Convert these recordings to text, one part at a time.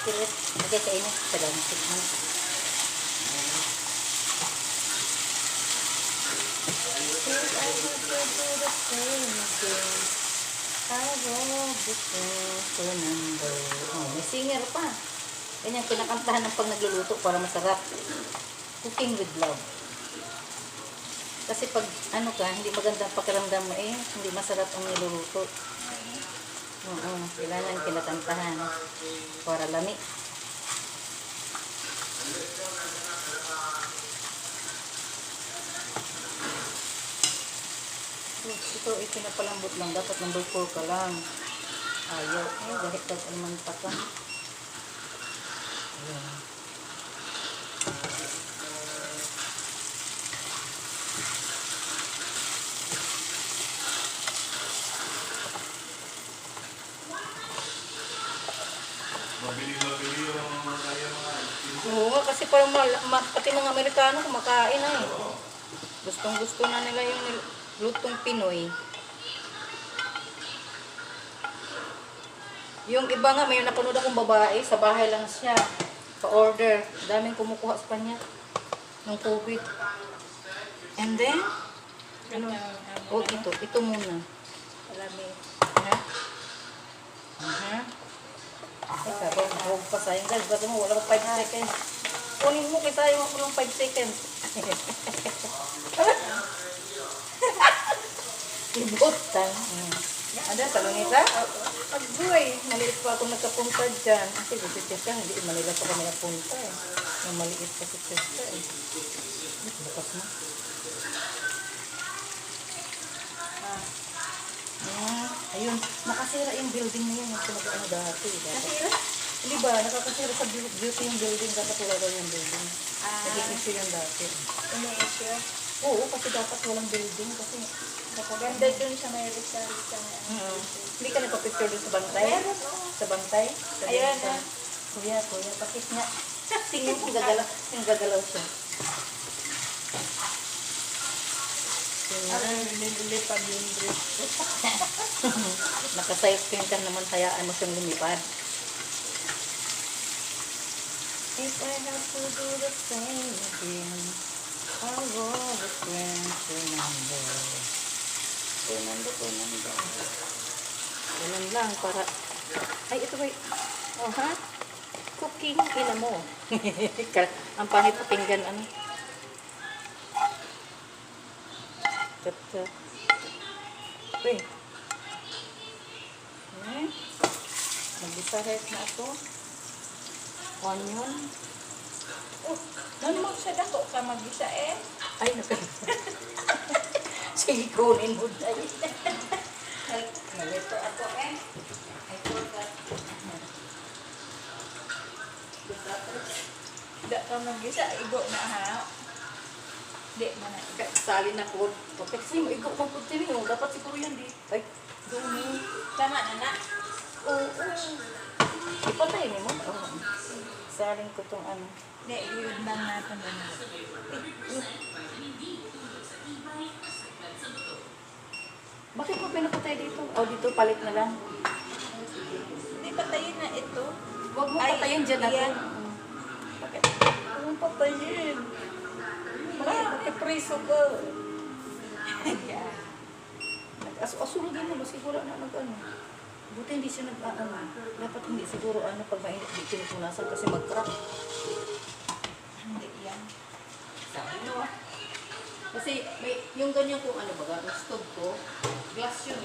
Kilit. Okay, kainin. Salamat. Tikman. Oh, may singer pa. Ganyan, kinakantahan ng pag nagluluto para masarap. Cooking with love. Kasi pag ano ka, hindi maganda ang pakiramdam mo hindi masarap ang niluluto. Oo, kailangan kinakantahan para lami. Ito, pinapalambot lang. Dapat number 4 ka lang. Ayaw. Dahil ka naman pa ka. Ayan. Mabili yung mga Oo, kasi parang pati mga Amerikano kumakain na Gustong-gusto na nila yung lutong Pinoy. Yung iba nga, may napanood akong babae, sa bahay lang siya. Pa-order. Daming kumukuha sa kanya. Nung COVID. And then, ano? Oh, ito muna. Marami. Sabi, huwag pa sayang guys. Ba't mo, wala pa 5 seconds. Kunin mo, kita yung ako ng 5 seconds. Ibutan. Ada, salunita? Pag-buhay. Maliit pa ako nagkapunta dyan. Kasi si Tessa, hindi Manila pa kami napunta Yung maliit pa si Tessa Bukas mo. Ayun, nakasira yung building na yun. Yung pinag-ano dati. Nakasira? Hindi ba? Nakakasira sa beauty yung building. Dapat wala daw yung building. Nag-i-issue yung dati. Ina-issue? Oo, kasi dapat walang building. Kasi Ganda dun sa may Rizal. Hindi ka nagpa-picture dun sa bantay? Sa bantay? Ayan na. Kuya, pakit nga. Tingnan ko gagalaw siya. Nililipad yung dress ko. Naka-side screen ka naman, hayaan mo siyang lumipad. If I have to do the same again, I'll go the friends Fernando. Ganun lang, para... Ay, ito ba oh, ha? Cooking, ina mo. Ang pangit pa pinggan, ano? Uy. Mag-isahit na ako. Onion. Noon mo siya dako ka mag-isa Ay, sige, kunin mo tayo. Nalito ako I forgot. Da ka mag-isa, igo na ha. Di man na. Sali na ko. Kasi mo, ikaw magputin mo. Dapat siguro yan di. Ay, dumi. Tama na na. Oo. Ipatay mo. Salin ko tong ano. Di, yun lang natin. Bakit mo pinapatay dito? O, dito palit na lang. Hindi patayin na ito. Huwag mo patayin dyan natin. yan. Bakit? Huwag mong patayin. Ipreso ko. Asulugin mo, siguro na nag-ano. Buti hindi siya nag-ano. Dapat hindi siguro pag mainit di pinupunasan kasi mag-crack. Hindi yan. Sabi mo Kasi may, yung ganyan kung ano baga, yung stove ko, glass yun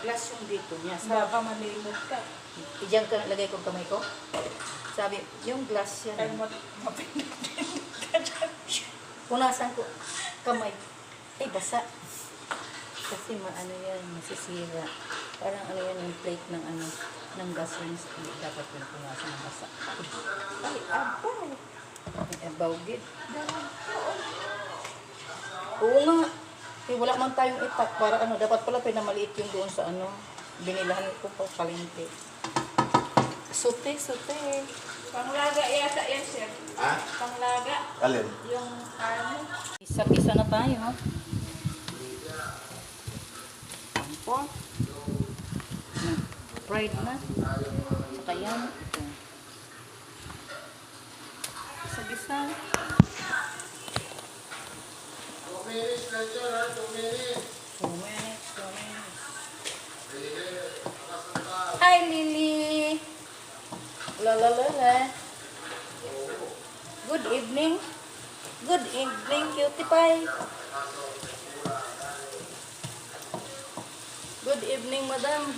Glass yung dito niya. Baka malimot ka. Diyan ka lagay ko kamay ko. Sabi, yung glass yan. Ay, mapindutin ka dyan. Punasan ko kamay. Ay, basa. Kasi maano yan, masisira. Parang ano yan, yung plate ng ano, ng gas rings. Dapat yung punasan ng basa. Ay, abaw. Abaw, gid. Oo nga. Eh, wala man tayong itak para ano, dapat pala pinamaliit yung doon sa ano, binilahan ko pa kalinte. Sute. Panglaga yata yan, sir. Ha? Panglaga. Alin? Yung karne. Isa-isa na tayo, ha? Tampo. fried na. Saka yan. Ito. Isa-gisa. 2 minutes. Hi, Lily. La la la la. Good evening. Good evening, cutie pie. Good evening, madam.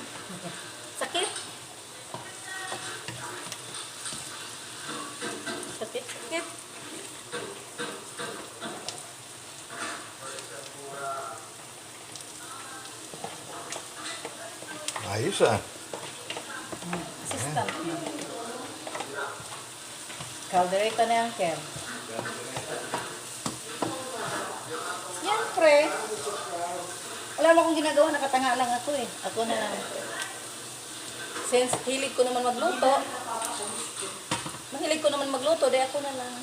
Sakit? Sakit. Ayos ah. Assistant. Caldereta na yan, Ken. Siyempre. Wala mo akong ginagawa, nakatanga lang ako eh. Ako na lang. Since hilig ko naman magluto, di ako na lang.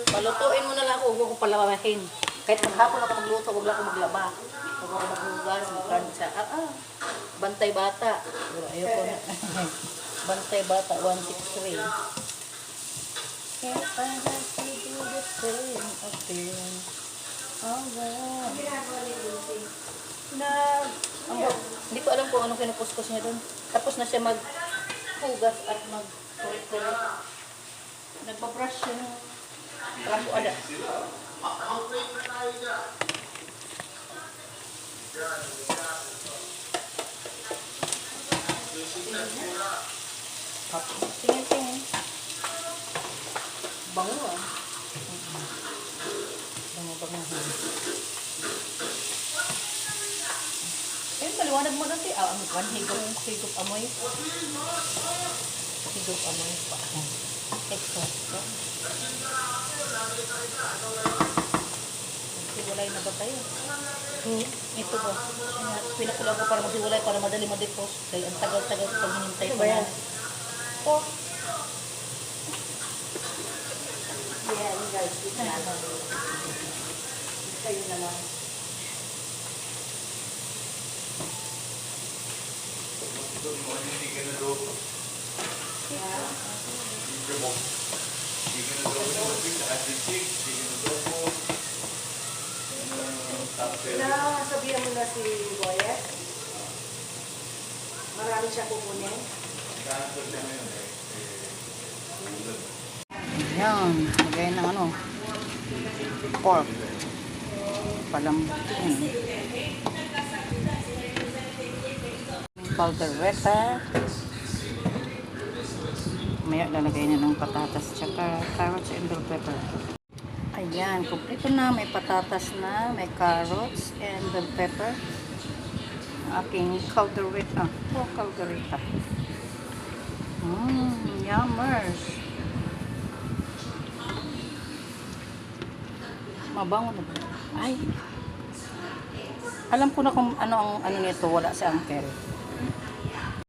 Palutuin mo na lang ako, huwag ko palamahin. Kahit maghapon ako magluto, huwag lang ako maglaba. Huwag ako maghugas, magkansa. Bantay bata. Ayoko na. Bantay bata, 163. If I had to do the same again, hindi ko alam kung anong kinukuskus niya doon. Tapos na siya maghugas at mag-tulit-tulit. Nagbabrush siya ng trapo ada. Tingin. Bango ah. Bango. Ayun, paliwanag mo natin. Higop amoy. Higop amoy pa. Exhaust. Hiwalay na ba tayo? Ito ba? Pinakulaw ko para maghiwalay para madali ma-depose. Dahil ang tagal-tagal pag hinintay pa yan. Oh. Yeah, guys. Kayo na lang. Hindi ka na doon. Sabihan mo na si Boyet. Marami siya kukunin. Yan. Lagay ng pork. Palambutin. Caldereta. Maya lalagay na ng patatas tsaka carrots and bell pepper. Ayan, kumpleto na. May patatas na, may carrots and bell pepper. Aking caldereta. Caldereta. Yummers. Mabango na ba? Ay. Alam ko na kung ano nito, wala sa angker.